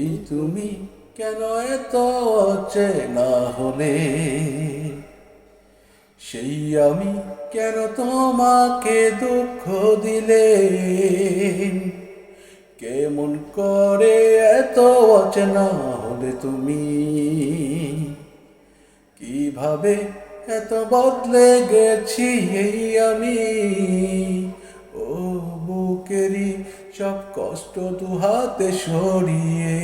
সেই তুমি কেন এত অচেনা হলে, সেই আমি কেন তোমাকে দুঃখ দিলে, কেমন করে এত অচেনা হলে তুমি, কিভাবে এত বদলে গেছি এই আমি। ও বুকেরই সব কষ্ট দুহাতে সরিয়ে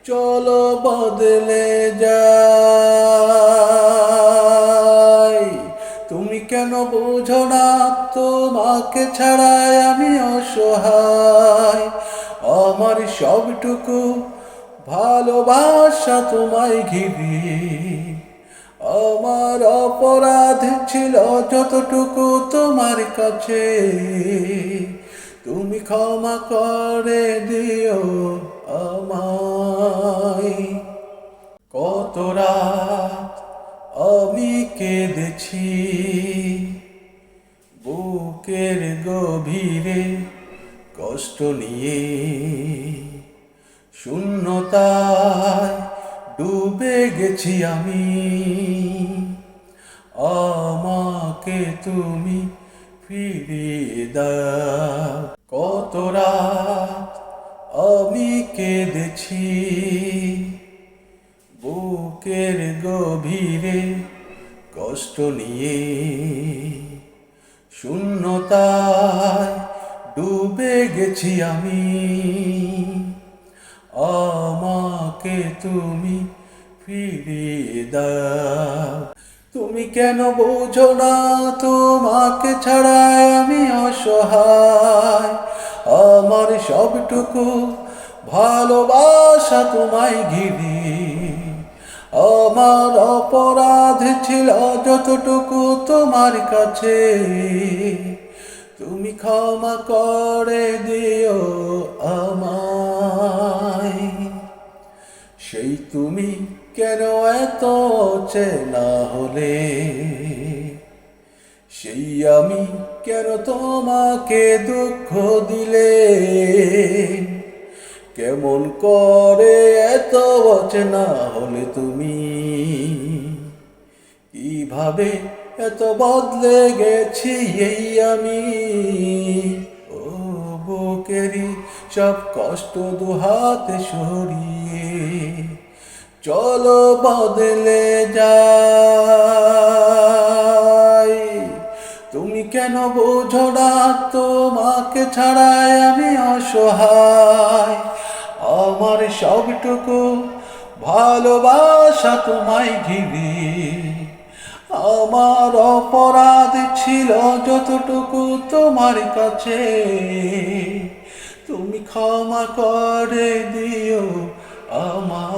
চলো বদলে যাই। তুমি কেন বোঝো না তোমাকে ছাড়াই আমি অসহায়, আমার সবটুকু ভালোবাসা তোমায় ঘিরে, আমার অপরাধ ছিল যতটুকু তোমার কাছে, তুমি ক্ষমা করে দিও আমায়। কত রাত আমি কেঁদেছি বুকের গভীরে কষ্ট নিয়ে, শূন্যতায় ডুবে গেছি আমি, আমাকে তুমি ফিরিয়ে দাও। কত রাত আমি কেঁদেছি বুকের গভীরে কষ্ট নিয়ে, শূন্যতায় ডুবে গেছি আমি, আমাকে তুমি ফিরিয়ে দাও। তুমি কেন বোঝো না তোমাকে ছাড়াই আমি অসহায়, আমার সবটুকু ভালোবাসা তোমায় ঘিরে, আমার অপরাধ ছিল যতটুকু তোমার কাছে, তুমি ক্ষমা করে দিও আমায়। সেই তুমি কেন এত চেনা হলে, সেই আমি কেন তোমাকে দুঃখ দিলে, কেমন করে এত অচেনা হলে তুমি, কিভাবে এত বদলে গেছি এই আমি। ও বুকেরই সব কষ্ট দুহাতে সরিয়ে চলো বদলে যাই। তুমি কেন বোঝো না তোমাকে ছাড়াই আমি অসহায়, আমার সবটুকু ভালোবাসা তোমায় ঘিরে, আমার অপরাধ ছিল যতটুকু তোমার কাছে, তুমি ক্ষমা করে দিও আমায়।